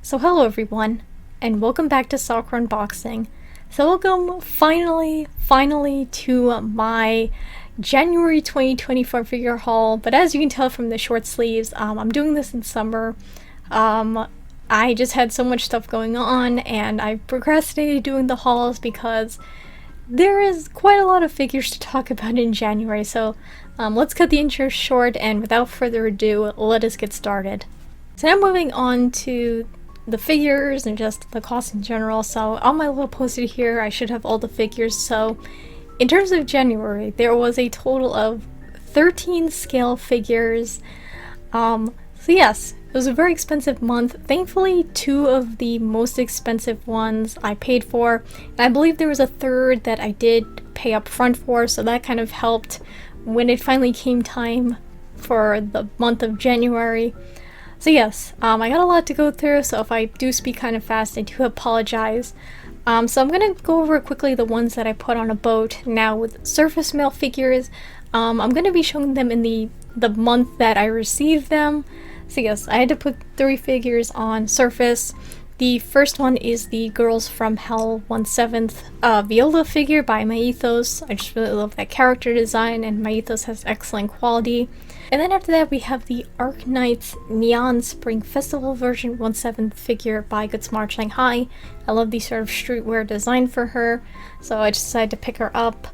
So hello everyone, and welcome back to Soccer Unboxing. So welcome finally to my January 2024 figure haul, but as you can tell from the short sleeves, I'm doing this in summer. I just had so much stuff going on, and I procrastinated doing the hauls because there is quite a lot of figures to talk about in January, so let's cut the intro short, and without further ado, let us get started. So now moving on to the figures and just the cost in general. So on my little poster here, I should have all the figures. So in terms of January, there was a total of 13 scale figures. So yes, it was a very expensive month. Thankfully, two of the most expensive ones I paid for, and I believe there was a third that I did pay up front for, so that kind of helped when it finally came time for the month of January. So yes, I got a lot to go through, so if I do speak kind of fast, I do apologize. So I'm going to go over quickly the ones that I put on a boat. Now with surface mail figures, I'm going to be showing them in the month that I received them. So yes, I had to put 3 figures on surface. The first one is the Girls from Hell 1/7 Viola figure by Mythos. I just really love that character design, and Mythos has excellent quality. And then after that we have the Arc Knights Neon Spring Festival version 1/7 figure by Good Smart Shanghai. I love the sort of streetwear design for her, so I just decided to pick her up.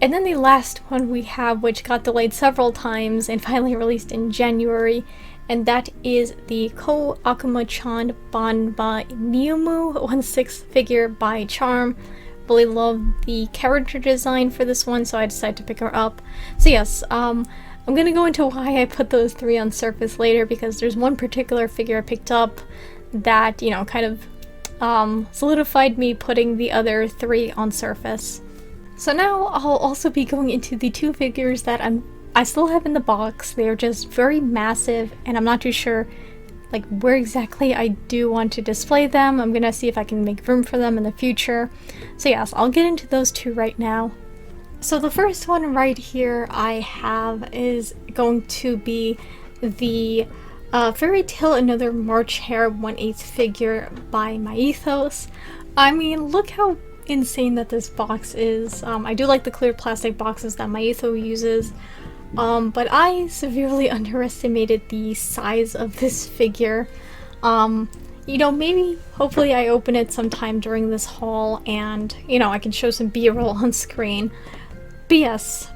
And then the last one we have, which got delayed several times and finally released in January, and that is the Ko Akuma-chan Banba Niumu 1/6 figure by Charm. Really love the character design for this one, so I decided to pick her up. So yes, I'm gonna go into why I put those 3 on surface later, because there's one particular figure I picked up that, you know, kind of solidified me putting the other 3 on surface. So now I'll also be going into the 2 figures that I still have in the box. They're just very massive, and I'm not too sure like where exactly I do want to display them. I'm gonna see if I can make room for them in the future. So yes, I'll get into those 2 right now. So the first one right here I have is going to be the Fairy Tale Another March Hare 1/8 figure by Mythos. I mean, look how insane that this box is. I do like the clear plastic boxes that Mythos uses, but I severely underestimated the size of this figure. You know, maybe, hopefully I open it sometime during this haul and, you know, I can show some B-roll on screen. But yes,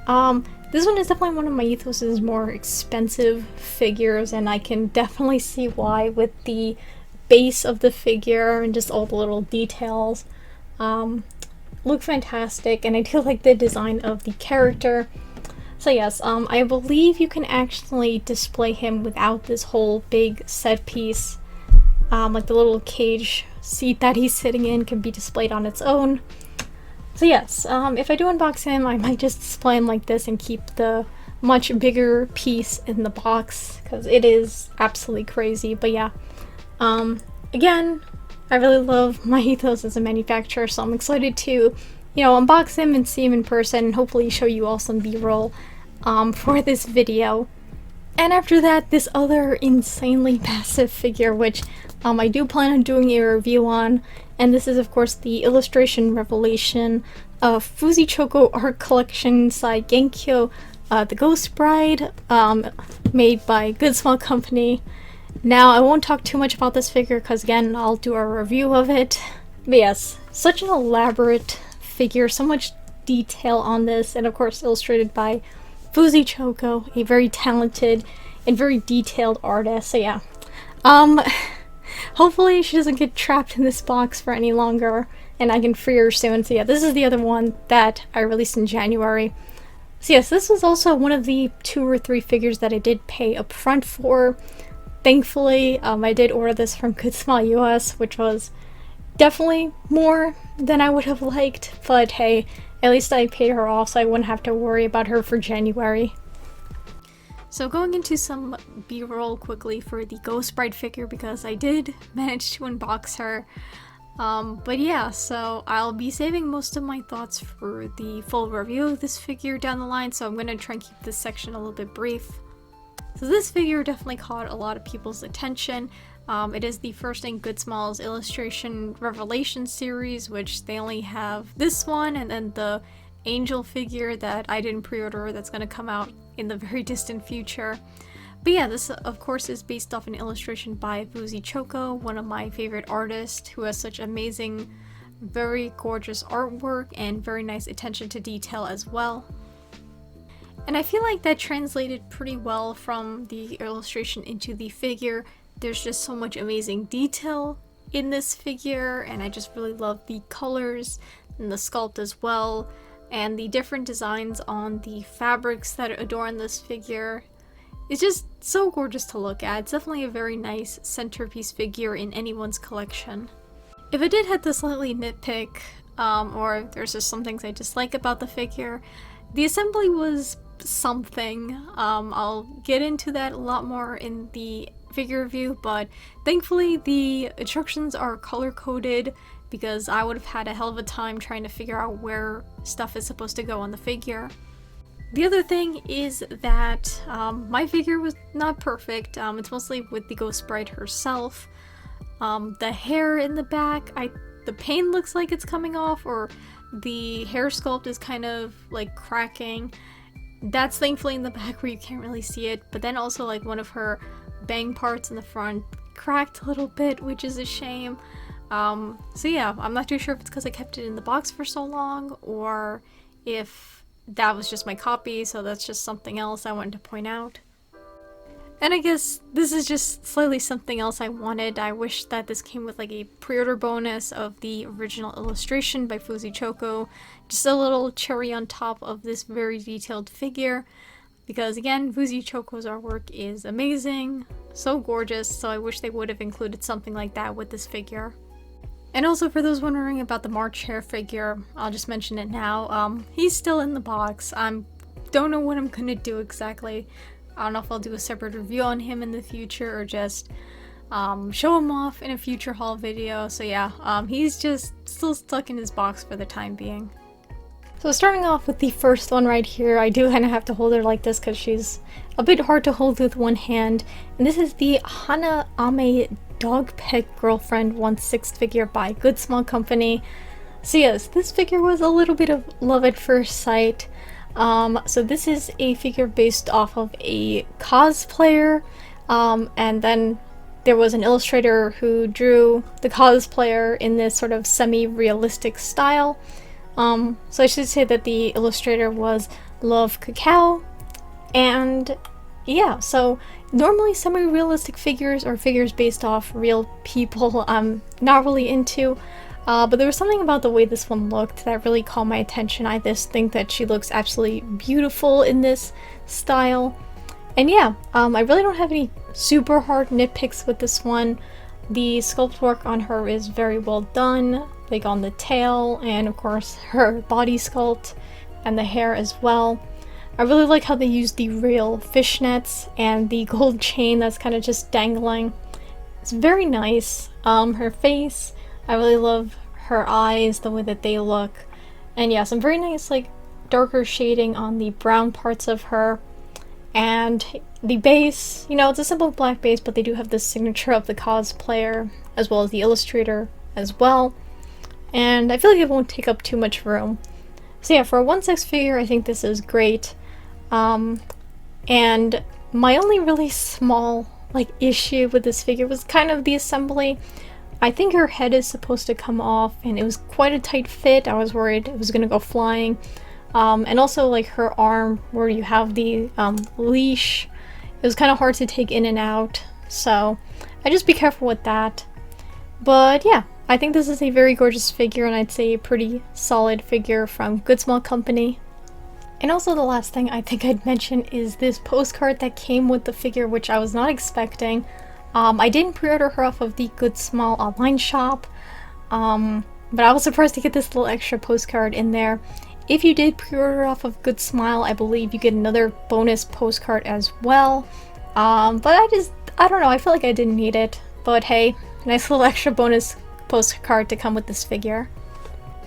this one is definitely one of Mythos' more expensive figures, and I can definitely see why with the base of the figure and just all the little details. Look fantastic, and I do like the design of the character. So yes, I believe you can actually display him without this whole big set piece. Like the little cage seat that he's sitting in can be displayed on its own. So yes, if I do unbox him, I might just display him like this and keep the much bigger piece in the box, because it is absolutely crazy. But yeah, again, I really love Mythos as a manufacturer, so I'm excited to, you know, unbox him and see him in person, and hopefully show you all some B-roll for this video. And after that, this other insanely massive figure, which I do plan on doing a review on, and this is of course the Illustration Revelation Fuzichoko Art Collection Sai Genkyo, the Ghost Bride, made by Good Small Company. Now, I won't talk too much about this figure because, again, I'll do a review of it. But yes, such an elaborate figure, so much detail on this, and of course illustrated by Fuzichoko, a very talented and very detailed artist. So yeah, hopefully she doesn't get trapped in this box for any longer, and I can free her soon. So yeah, this is the other one that I released in January. So yes, this was also one of the 2 or 3 figures that I did pay up front for. Thankfully, I did order this from Good Small US, which was definitely more than I would have liked, but hey, at least I paid her off so I wouldn't have to worry about her for January. So going into some B-roll quickly for the Ghost Bride figure, because I did manage to unbox her. But yeah, so I'll be saving most of my thoughts for the full review of this figure down the line, so I'm going to try and keep this section a little bit brief. So this figure definitely caught a lot of people's attention. It is the first in Good Small's Illustration Revelation series, which they only have this one and then the angel figure that I didn't pre-order that's going to come out in the very distant future. But yeah, this of course is based off an illustration by Vuzi Choco, one of my favorite artists who has such amazing, very gorgeous artwork and very nice attention to detail as well. And I feel like that translated pretty well from the illustration into the figure. There's just so much amazing detail in this figure, and I just really love the colors and the sculpt as well, and the different designs on the fabrics that adorn this figure. It's just so gorgeous to look at. It's definitely a very nice centerpiece figure in anyone's collection. If I did have to slightly nitpick, or there's just some things I dislike about the figure, the assembly was something. I'll get into that a lot more in the figure review, but thankfully the instructions are color-coded because I would have had a hell of a time trying to figure out where stuff is supposed to go on the figure. The other thing is that my figure was not perfect. It's mostly with the ghost sprite herself. The hair in the back, the paint looks like it's coming off, or the hair sculpt is kind of like cracking. That's thankfully in the back where you can't really see it, but then also like one of her bang parts in the front cracked a little bit, which is a shame. So yeah, I'm not too sure if it's because I kept it in the box for so long, or if that was just my copy, so that's just something else I wanted to point out. And I guess this is just slightly something else I wanted. I wish that this came with like a pre-order bonus of the original illustration by Vuzi Choco. Just a little cherry on top of this very detailed figure. Because again, Vuzi Choco's artwork is amazing, so gorgeous, so I wish they would have included something like that with this figure. And also for those wondering about the March Hare figure, I'll just mention it now. He's still in the box. Don't know what I'm gonna do exactly. I don't know if I'll do a separate review on him in the future or just show him off in a future haul video. So yeah, he's just still stuck in his box for the time being. So starting off with the first one right here, I do kind of have to hold her like this because she's a bit hard to hold with one hand. And this is the Hana Ame Dog Pet Girlfriend 1/6 figure by Good Small Company. So yes, this figure was a little bit of love at first sight. So this is a figure based off of a cosplayer, and then there was an illustrator who drew the cosplayer in this sort of semi-realistic style. So I should say that the illustrator was Love Cacao, and yeah, so normally semi-realistic figures or figures based off real people I'm not really into, but there was something about the way this one looked that really caught my attention. I just think that she looks absolutely beautiful in this style. And yeah, I really don't have any super hard nitpicks with this one. The sculpt work on her is very well done, like on the tail and of course her body sculpt and the hair as well. I really like how they used the real fishnets and the gold chain that's kind of just dangling. It's very nice. Her face, I really love her eyes, the way that they look. And yeah, some very nice like darker shading on the brown parts of her. And the base, you know, it's a simple black base, but they do have the signature of the cosplayer as well as the illustrator as well. And I feel like it won't take up too much room. So yeah, for a 1/6 figure, I think this is great. And my only really small like issue with this figure was kind of the assembly. I think her head is supposed to come off, and it was quite a tight fit. I was worried it was gonna go flying. And also like her arm where you have the leash, it was kind of hard to take in and out, so I just be careful with that. But yeah, I think this is a very gorgeous figure, and I'd say a pretty solid figure from Good Small Company. And also the last thing I think I'd mention is this postcard that came with the figure, which I was not expecting. I didn't pre-order her off of the Good Small online shop, but I was surprised to get this little extra postcard in there. If you did pre-order off of Good Smile, I believe you get another bonus postcard as well. But I don't know, I feel like I didn't need it. But hey, nice little extra bonus postcard to come with this figure.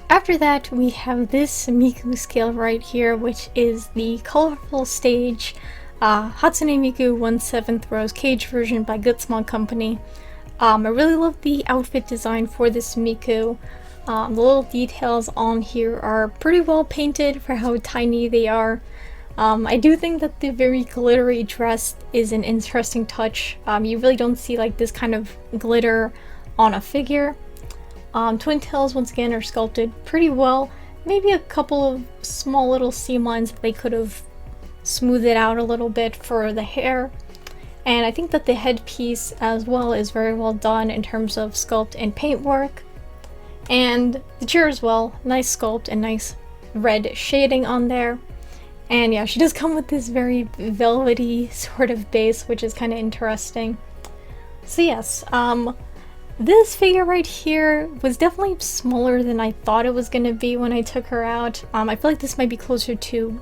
After that, we have this Miku scale right here, which is the colorful stage Hatsune Miku 1/7 Rose Cage version by Good Small Company. I really love the outfit design for this Miku. The little details on here are pretty well painted for how tiny they are. I do think that the very glittery dress is an interesting touch. You really don't see like this kind of glitter on a figure. Twin tails once again are sculpted pretty well. Maybe a couple of small little seam lines that they could have smoothed it out a little bit for the hair. And I think that the headpiece as well is very well done in terms of sculpt and paint work. And the chair as well, nice sculpt and nice red shading on there. And yeah, she does come with this very velvety sort of base, which is kind of interesting. So yes, this figure right here was definitely smaller than I thought it was going to be when I took her out. I feel like this might be closer to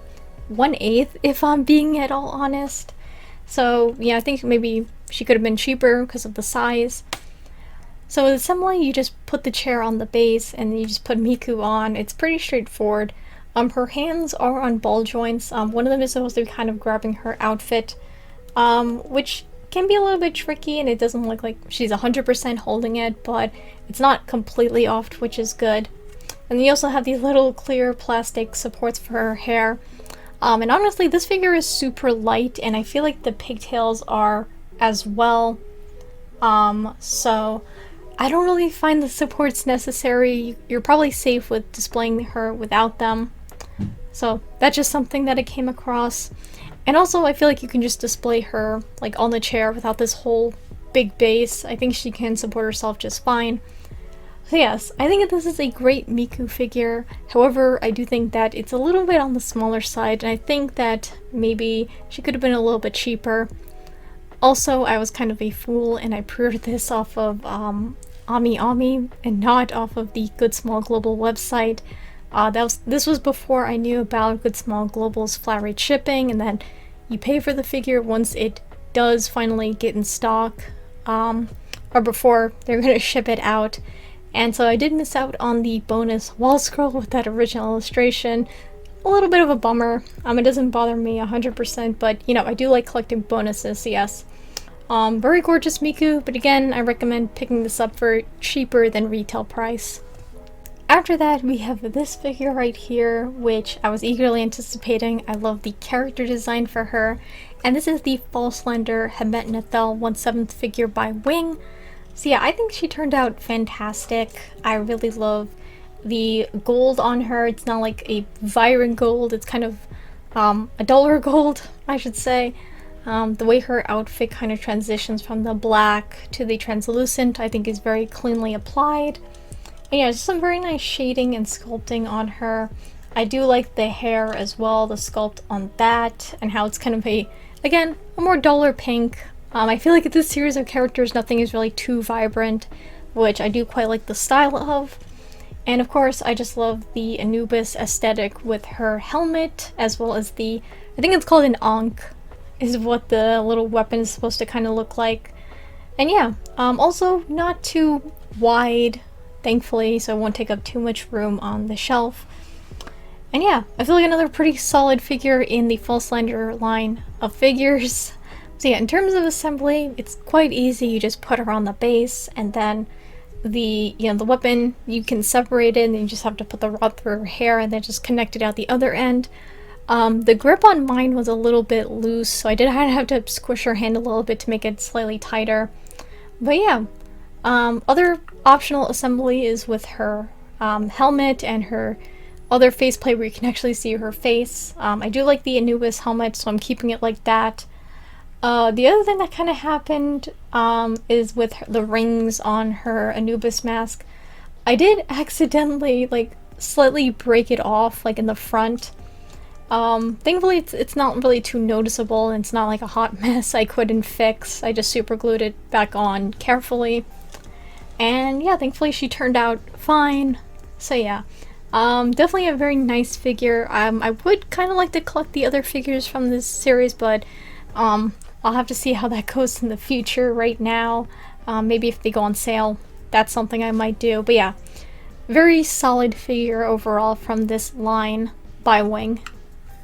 1/8 if I'm being at all honest. So yeah, I think maybe she could have been cheaper because of the size. So with assembly, you just put the chair on the base and you just put Miku on. It's pretty straightforward. Her hands are on ball joints. One of them is supposed to be kind of grabbing her outfit, which can be a little bit tricky, and it doesn't look like she's 100% holding it, but it's not completely off, which is good. And you also have these little clear plastic supports for her hair. And honestly, this figure is super light, and I feel like the pigtails are as well. So I don't really find the supports necessary. You're probably safe with displaying her without them. So that's just something that I came across. And also I feel like you can just display her like on the chair without this whole big base. I think she can support herself just fine. So yes, I think that this is a great Miku figure. However, I do think that it's a little bit on the smaller side, and I think that maybe she could have been a little bit cheaper. Also, I was kind of a fool and I pre-ordered this off of Ami and not off of the Good Small Global website. This was before I knew about Good Small Global's flat rate shipping, and then you pay for the figure once it does finally get in stock, or before they're going to ship it out. And so I did miss out on the bonus wall scroll with that original illustration. A little bit of a bummer. It doesn't bother me 100%, but you know, I do like collecting bonuses, so yes. Very gorgeous Miku, but again, I recommend picking this up for cheaper than retail price. After that, we have this figure right here, which I was eagerly anticipating. I love the character design for her, and this is the Falslander Hemet Nethel 1/7 figure by Wing. So yeah, I think she turned out fantastic. I really love the gold on her. It's not like a vibrant gold, it's kind of a duller gold, I should say. The way her outfit kind of transitions from the black to the translucent, I think is very cleanly applied. And yeah, just some very nice shading and sculpting on her. I do like the hair as well, the sculpt on that, and how it's kind of again, a more duller pink. I feel like in this series of characters, nothing is really too vibrant, which I do quite like the style of. And of course, I just love the Anubis aesthetic with her helmet, as well as I think it's called an Ankh, is what the little weapon is supposed to kind of look like. And yeah, also not too wide, thankfully, so it won't take up too much room on the shelf. And yeah, I feel like another pretty solid figure in the Falslander line of figures. So yeah, in terms of assembly, it's quite easy. You just put her on the base, and then the weapon, you can separate it, and then you just have to put the rod through her hair and then just connect it out the other end. The grip on mine was a little bit loose, so I did have to squish her hand a little bit to make it slightly tighter. But yeah, other optional assembly is with her helmet and her other faceplate where you can actually see her face. I do like the Anubis helmet, so I'm keeping it like that. The other thing that kind of happened is with the rings on her Anubis mask. I did accidentally like slightly break it off like in the front. Thankfully it's not really too noticeable, and it's not like a hot mess I couldn't fix. I just super glued it back on carefully. And yeah, thankfully she turned out fine. So yeah, definitely a very nice figure. I would kind of like to collect the other figures from this series, but I'll have to see how that goes in the future. Right now, maybe if they go on sale, that's something I might do. But yeah, very solid figure overall from this line by Wing.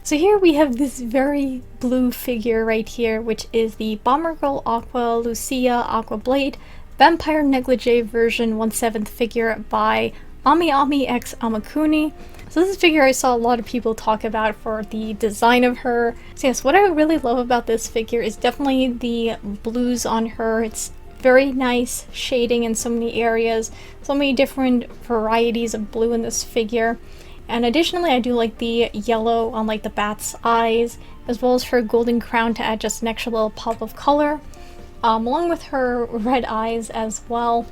So here we have this very blue figure right here, which is the Bomber Girl Aqua Lucia Aqua Blade Vampire Negligee version 1/7 figure by Ami Ami x Amakuni. So this figure I saw a lot of people talk about for the design of her. So yes, what I really love about this figure is definitely the blues on her. It's very nice shading in so many areas, so many different varieties of blue in this figure. And additionally, I do like the yellow on like the bat's eyes, as well as her golden crown to add just an extra little pop of color, along with her red eyes as well.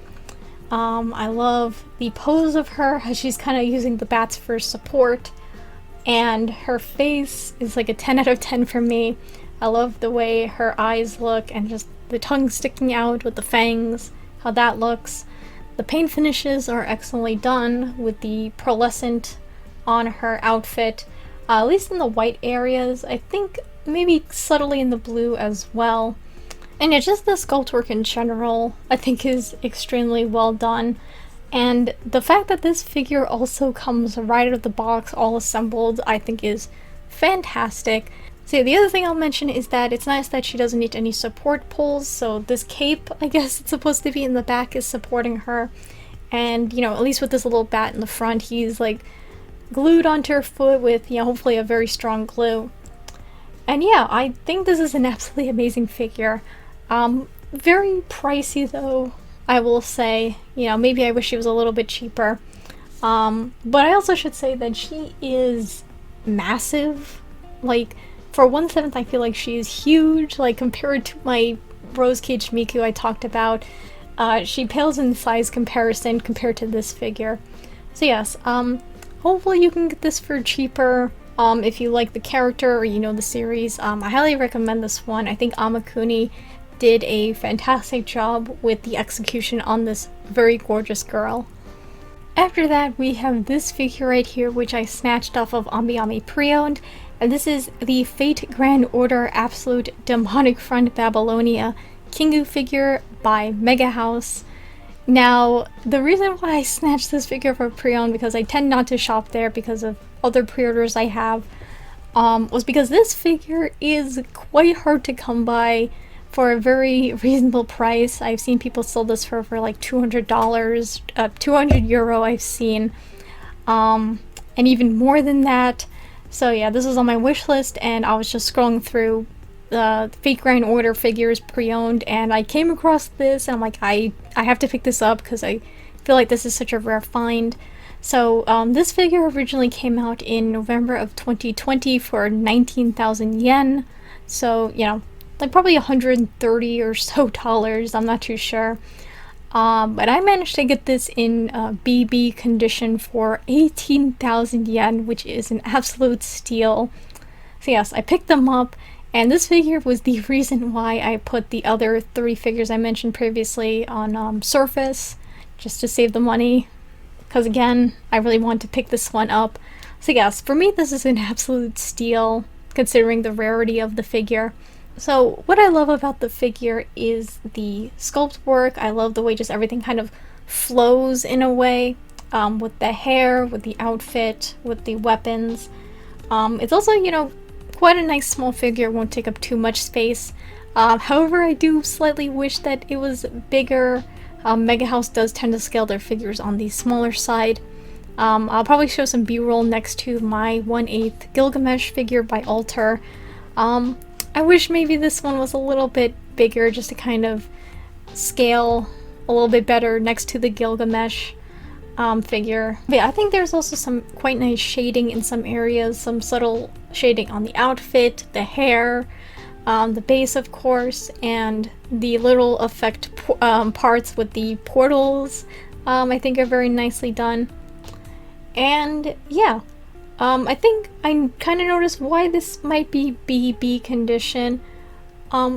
I love the pose of her, how she's kind of using the bats for support, and her face is like a 10 out of 10 for me. I love the way her eyes look and just the tongue sticking out with the fangs, how that looks. The paint finishes are excellently done with the pearlescent on her outfit, at least in the white areas. I think maybe subtly in the blue as well. And yeah, just the sculpt work in general, I think is extremely well done. And the fact that this figure also comes right out of the box, all assembled, I think is fantastic. So yeah, the other thing I'll mention is that it's nice that she doesn't need any support poles, so this cape, I guess it's supposed to be in the back, is supporting her. And, you know, at least with this little bat in the front, he's like glued onto her foot with, you know, hopefully a very strong glue. And yeah, I think this is an absolutely amazing figure. Very pricey though, I will say. You know, maybe I wish she was a little bit cheaper. But I also should say that she is massive. Like, for 1/7, I feel like she is huge. Like, compared to my rose cage Miku I talked about, she pales in size comparison compared to this figure. So yes, hopefully you can get this for cheaper. If you like the character or you know the series, I highly recommend this one. I think Amakuni did a fantastic job with the execution on this very gorgeous girl. After that, we have this figure right here, which I snatched off of Ami Ami Preowned, and this is the Fate Grand Order Absolute Demonic Front Babylonia Kingu figure by Mega House. Now, the reason why I snatched this figure for pre-owned, because I tend not to shop there because of other pre-orders I have, was because this figure is quite hard to come by for a very reasonable price. I've seen people sell this for like $200, €200 I've seen, and even more than that. So yeah, this was on my wish list, and I was just scrolling through the Fate Grand Order figures pre-owned, and I came across this, and I'm like, I have to pick this up because I feel like this is such a rare find. So this figure originally came out in November of 2020 for 19,000 yen. So, you know, like probably 130 or so dollars, I'm not too sure. But I managed to get this in BB condition for 18,000 yen, which is an absolute steal. So yes, I picked them up, and this figure was the reason why I put the other 3 figures I mentioned previously on Surface, just to save the money, because again, I really want to pick this one up. So yes, for me this is an absolute steal, considering the rarity of the figure. So what I love about the figure is the sculpt work. I love the way just everything kind of flows in a way, with the hair, with the outfit, with the weapons. It's also, you know, quite a nice small figure, won't take up too much space. However, I do slightly wish that it was bigger. Mega House does tend to scale their figures on the smaller side. I'll probably show some b-roll next to my 1/8 Gilgamesh figure by Alter. I wish maybe this one was a little bit bigger, just to kind of scale a little bit better next to the Gilgamesh figure. But yeah, I think there's also some quite nice shading in some areas, some subtle shading on the outfit, the hair, the base of course, and the little effect parts with the portals, I think are very nicely done. And yeah, I think I kind of noticed why this might be BB condition.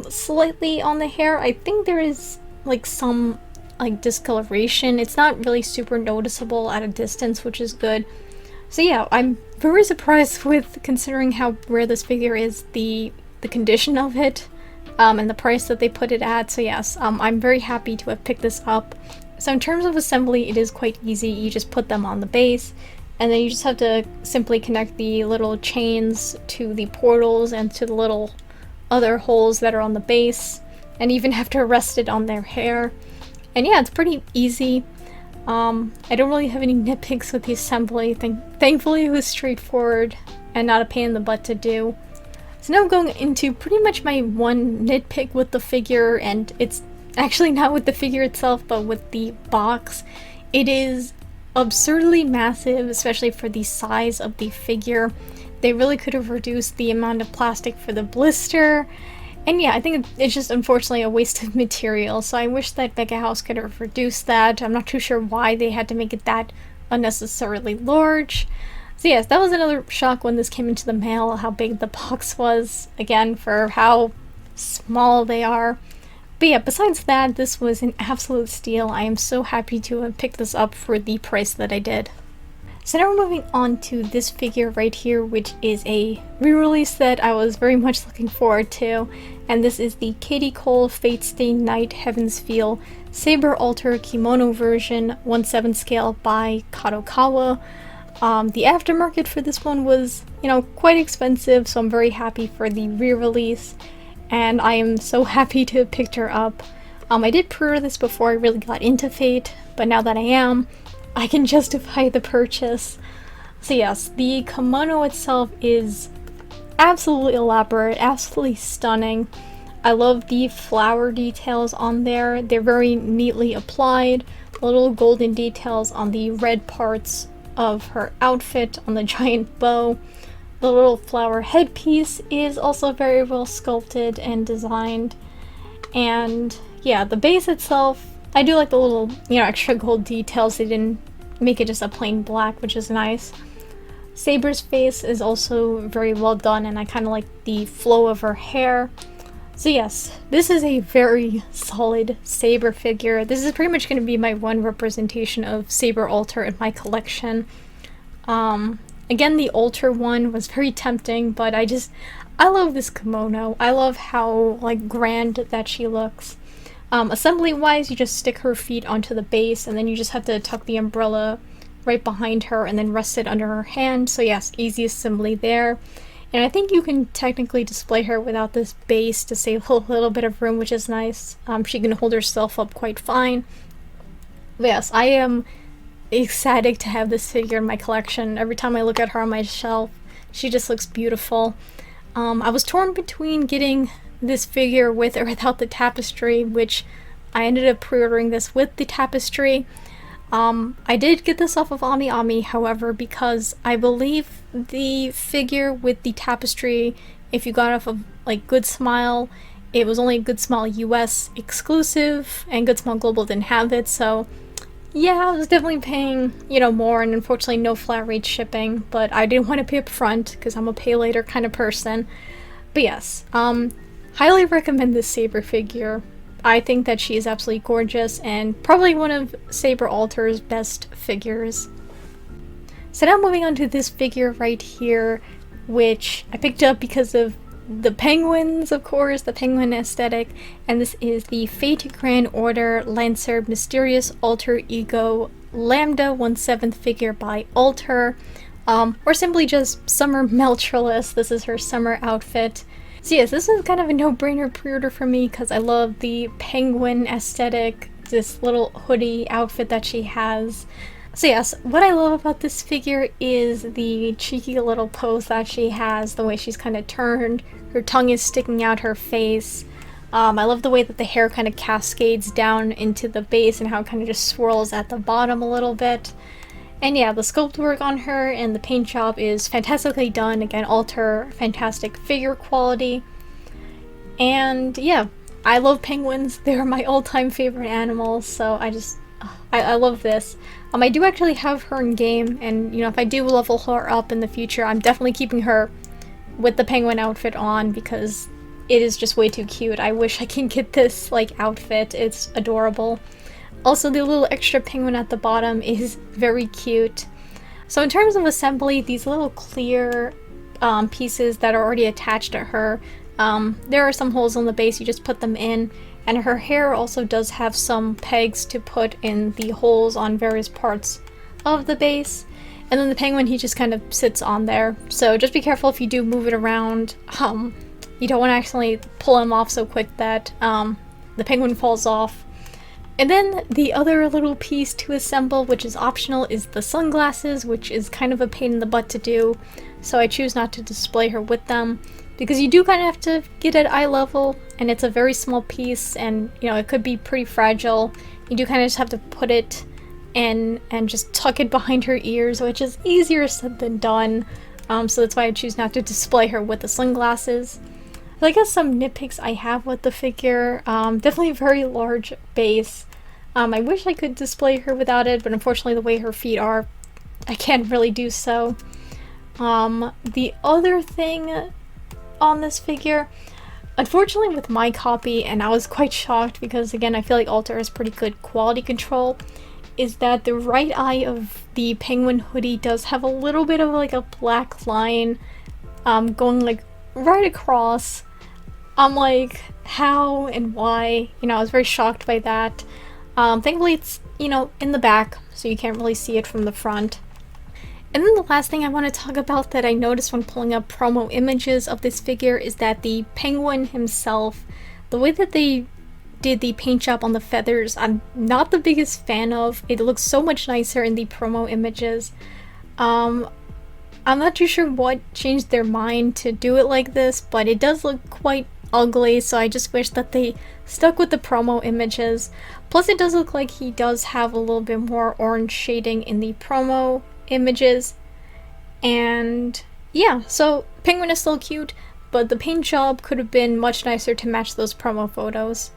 Slightly on the hair, I think there is like some like discoloration. It's not really super noticeable at a distance, which is good. So yeah, I'm very surprised with considering how rare this figure is, the condition of it, and the price that they put it at. So yes, I'm very happy to have picked this up. So in terms of assembly, it is quite easy. You just put them on the base, and then you just have to simply connect the little chains to the portals and to the little other holes that are on the base, and even have to rest it on their hair. And yeah, it's pretty easy. I don't really have any nitpicks with the assembly. Thankfully it was straightforward and not a pain in the butt to do. So now I'm going into pretty much my one nitpick with the figure, and it's actually not with the figure itself, but with the box. It is absurdly massive, especially for the size of the figure. They really could have reduced the amount of plastic for the blister. And yeah, I think it's just unfortunately a waste of material, so I wish that Mega House could have reduced that. I'm not too sure why they had to make it that unnecessarily large. So yes, that was another shock when this came into the mail, how big the box was, again, for how small they are. But yeah, besides that, this was an absolute steal. I am so happy to have picked this up for the price that I did. So now we're moving on to this figure right here, which is a re-release that I was very much looking forward to. And this is the Katie Cole Fate Stay Night Heaven's Feel Saber Alter Kimono version 1/7 scale by Kadokawa. The aftermarket for this one was, quite expensive, so I'm very happy for the re-release. And I am so happy to have picked her up. I did pre-order this before I really got into Fate, but now that I am, I can justify the purchase. So yes, the kimono itself is absolutely elaborate, absolutely stunning. I love the flower details on there. They're very neatly applied. Little golden details on the red parts of her outfit, on the giant bow. The little flower headpiece is also very well sculpted and designed. And yeah, the base itself, I do like the little, extra gold details. They didn't make it just a plain black, which is nice. Saber's face is also very well done, and I kind of like the flow of her hair. So yes, this is a very solid Saber figure. This is pretty much going to be my one representation of Saber Alter in my collection. Again, the Alter one was very tempting, but I love this kimono. I love how, grand that she looks. Assembly-wise, you just stick her feet onto the base, and then you just have to tuck the umbrella right behind her and then rest it under her hand. So yes, easy assembly there. And I think you can technically display her without this base to save a little bit of room, which is nice. She can hold herself up quite fine. But yes, I am ecstatic to have this figure in my collection. Every time I look at her on my shelf, she just looks beautiful. I was torn between getting this figure with or without the tapestry, which I ended up pre-ordering this with the tapestry. I did get this off of AmiAmi, however, because I believe the figure with the tapestry, if you got off of Good Smile, it was only Good Smile US exclusive, and Good Smile Global didn't have it, so yeah, I was definitely paying, more, and unfortunately no flat rate shipping, but I didn't want to pay up front because I'm a pay later kind of person. But yes, highly recommend this Saber figure. I think that she is absolutely gorgeous and probably one of Saber Alter's best figures. So now moving on to this figure right here, which I picked up because of the penguins, of course, the penguin aesthetic, and this is the Fate Grand Order Lancer Mysterious Alter Ego Lambda 1/7 figure by Alter, or simply just Summer Meltrellis. This is her summer outfit. So yes, this is kind of a no-brainer pre-order for me because I love the penguin aesthetic, this little hoodie outfit that she has. So yes, what I love about this figure is the cheeky little pose that she has, the way she's kind of turned, her tongue is sticking out her face. I love the way that the hair kind of cascades down into the base and how it kind of just swirls at the bottom a little bit. And yeah, the sculpt work on her and the paint job is fantastically done. Again, Alter, fantastic figure quality. And yeah, I love penguins. They're my all-time favorite animals, so I love this. I do actually have her in game, and if I do level her up in the future, I'm definitely keeping her with the penguin outfit on because it is just way too cute. I wish I can get this outfit. It's adorable. Also, the little extra penguin at the bottom is very cute. So in terms of assembly, these little clear pieces that are already attached to her, there are some holes on the base, you just put them in, and her hair also does have some pegs to put in the holes on various parts of the base. And then the penguin, he just kind of sits on there. So just be careful if you do move it around. You don't want to accidentally pull him off so quick that the penguin falls off. And then the other little piece to assemble, which is optional, is the sunglasses, which is kind of a pain in the butt to do, so I choose not to display her with them, because you do kind of have to get at eye level, and it's a very small piece, and you know, it could be pretty fragile. You do kind of just have to put it in and just tuck it behind her ears, which is easier said than done, so that's why I choose not to display her with the sunglasses. So I guess some nitpicks I have with the figure, definitely a very large base. I wish I could display her without it, but unfortunately the way her feet are, I can't really do so. The other thing on this figure, unfortunately with my copy, and I was quite shocked because again I feel like Alter has pretty good quality control, is that the right eye of the penguin hoodie does have a little bit of like a black line going like right across. I'm like, how and why? You know, I was very shocked by that. Thankfully it's, you know, in the back, so you can't really see it from the front. And then the last thing I want to talk about that I noticed when pulling up promo images of this figure is that the penguin himself, the way that they did the paint job on the feathers, I'm not the biggest fan of. It looks so much nicer in the promo images. I'm not too sure what changed their mind to do it like this, but it does look quite ugly, so I just wish that they stuck with the promo images. Plus it does look like he does have a little bit more orange shading in the promo images. And yeah, so penguin is still cute, but the paint job could have been much nicer to match those promo photos.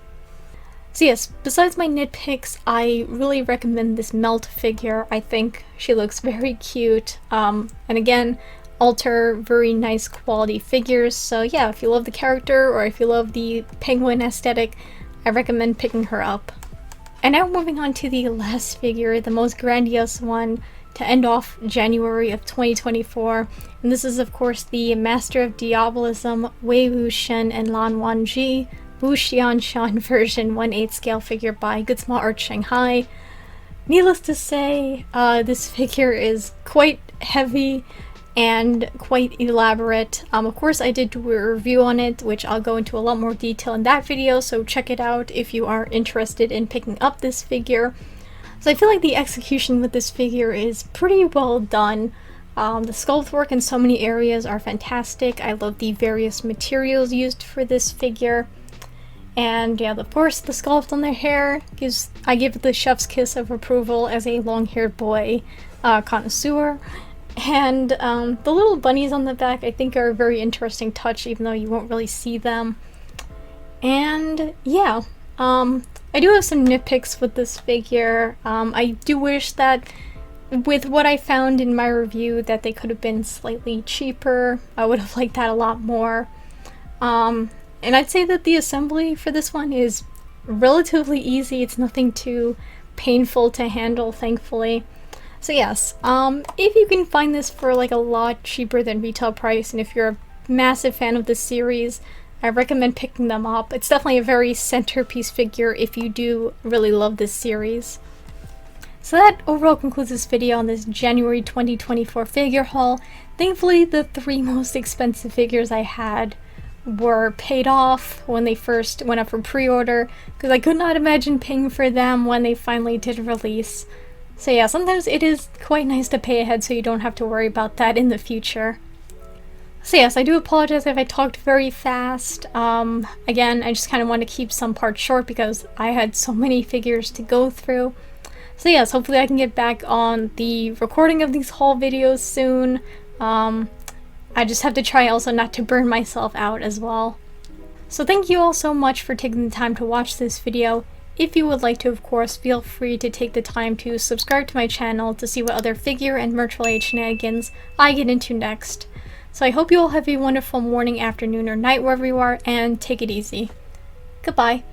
So yes, besides my nitpicks, I really recommend this melt figure. I think she looks very cute, and again, Alter, very nice quality figures, so yeah, if you love the character or if you love the penguin aesthetic, I recommend picking her up. And now moving on to the last figure, the most grandiose one to end off January of 2024, and this is of course the Master of Diabolism Wei Wuxian and Lan Wangji Wu Xianshan version 1/8 scale figure by Good Small Art Shanghai. Needless to say, this figure is quite heavy and quite elaborate. Of course I did do a review on it, which I'll go into a lot more detail in that video, so check it out if you are interested in picking up this figure. So I feel like the execution with this figure is pretty well done. The sculpt work in so many areas are fantastic. I love the various materials used for this figure. And yeah, of course the sculpt on their hair I give it the chef's kiss of approval as a long-haired boy connoisseur. And the little bunnies on the back I think are a very interesting touch, even though you won't really see them. And yeah, I do have some nitpicks with this figure. I do wish that with what I found in my review that they could have been slightly cheaper. I would have liked that a lot more. And I'd say that the assembly for this one is relatively easy. It's nothing too painful to handle, thankfully. So yes, if you can find this for like a lot cheaper than retail price, and if you're a massive fan of this series, I recommend picking them up. It's definitely a very centerpiece figure if you do really love this series. So that overall concludes this video on this January 2024 figure haul. Thankfully, the 3 most expensive figures I had were paid off when they first went up for pre-order, because I could not imagine paying for them when they finally did release. So yeah, sometimes it is quite nice to pay ahead so you don't have to worry about that in the future. So yes, I do apologize if I talked very fast. Again, I just kind of want to keep some parts short because I had so many figures to go through. So yes, hopefully I can get back on the recording of these haul videos soon. I just have to try also not to burn myself out as well. So thank you all so much for taking the time to watch this video. If you would like to, of course, feel free to take the time to subscribe to my channel to see what other figure and merch-related shenanigans I get into next. So I hope you all have a wonderful morning, afternoon, or night wherever you are, and take it easy. Goodbye.